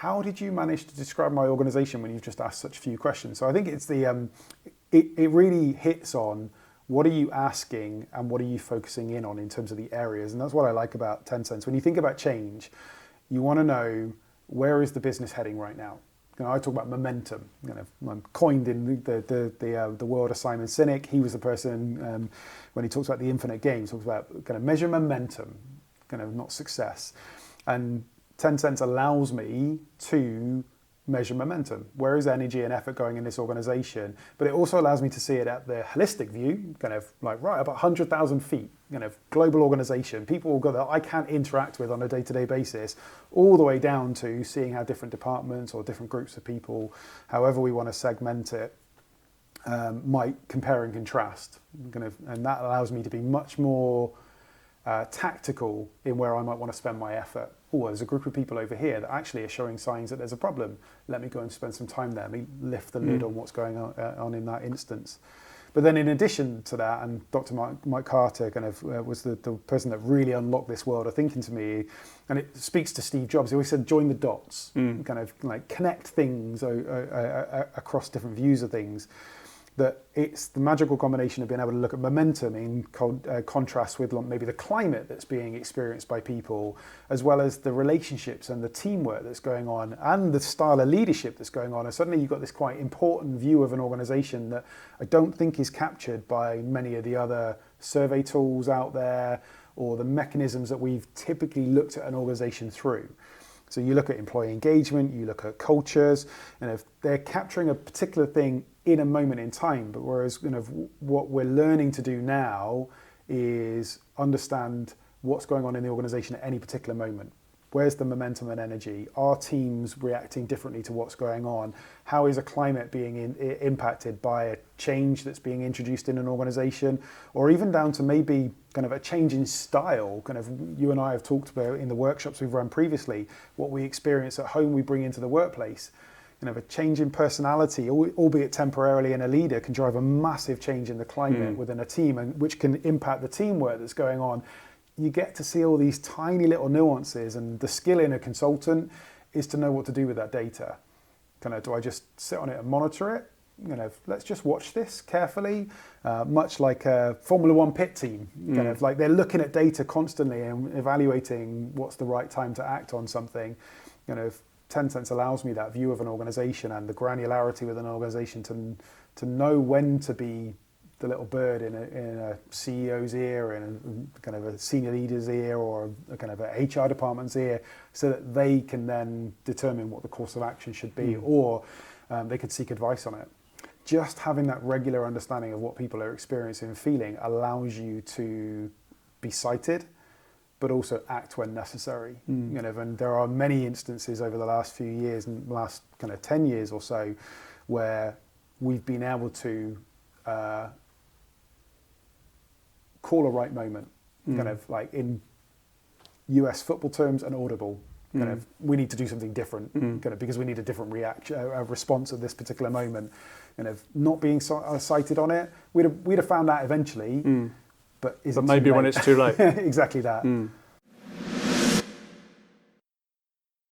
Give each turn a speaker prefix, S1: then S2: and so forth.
S1: how did you manage to describe my organization when you've just asked such few questions? So I think it's it really hits on what are you asking and what are you focusing in on in terms of the areas. And that's what I like about Tensense. When you think about change, you want to know, where is the business heading right now? I talk about momentum. I'm coined in the world of Simon Sinek. He was the person, when he talks about the infinite game, talks about kind of measure momentum, kind of not success. And Tensense allows me to measure momentum. Where is energy and effort going in this organization? But it also allows me to see it at the holistic view, kind of like, right, about 100,000 feet, kind of global organization, people that I can't interact with on a day-to-day basis, all the way down to seeing how different departments or different groups of people, however we want to segment it, might compare and contrast. And that allows me to be much more tactical in where I might want to spend my effort. Oh, there's a group of people over here that actually are showing signs that there's a problem. Let me go and spend some time there. Let me lift the lid on what's going on in that instance. But then in addition to that, and Dr. Mike Carter kind of was the person that really unlocked this world of thinking to me, and it speaks to Steve Jobs. He always said, join the dots, kind of like connect things across different views of things. That it's the magical combination of being able to look at momentum in contrast with maybe the climate that's being experienced by people, as well as the relationships and the teamwork that's going on and the style of leadership that's going on. And suddenly you've got this quite important view of an organization that I don't think is captured by many of the other survey tools out there or the mechanisms that we've typically looked at an organization through. So you look at employee engagement, you look at cultures, and if they're capturing a particular thing in a moment in time, but whereas what we're learning to do now is understand what's going on in the organization at any particular moment. Where's the momentum and energy? Are teams reacting differently to what's going on? How is a climate being impacted by a change that's being introduced in an organization? Or even down to maybe kind of a change in style. Kind of you and I have talked about in the workshops we've run previously, what we experience at home we bring into the workplace. A change in personality, albeit temporarily in a leader, can drive a massive change in the climate within a team, and which can impact the teamwork that's going on. You get to see all these tiny little nuances, and the skill in a consultant is to know what to do with that data. Do I just sit on it and monitor it? Let's just watch this carefully, much like a Formula One pit team. Like they're looking at data constantly and evaluating what's the right time to act on something. Tensense allows me that view of an organization and the granularity within an organization to know when to be the little bird in a CEO's ear and kind of a senior leader's ear or a kind of a HR department's ear, so that they can then determine what the course of action should be, or they could seek advice on it. Just having that regular understanding of what people are experiencing and feeling allows you to be sighted, but also act when necessary. And there are many instances over the last few years and last kind of 10 years or so where we've been able to call a right moment, kind of like in US football terms, an audible. Kind of, we need to do something different, kind of because we need a different reaction, a response at this particular moment. Kind of not being cited on it, we'd have found out eventually. But maybe when it's too late.
S2: Exactly that.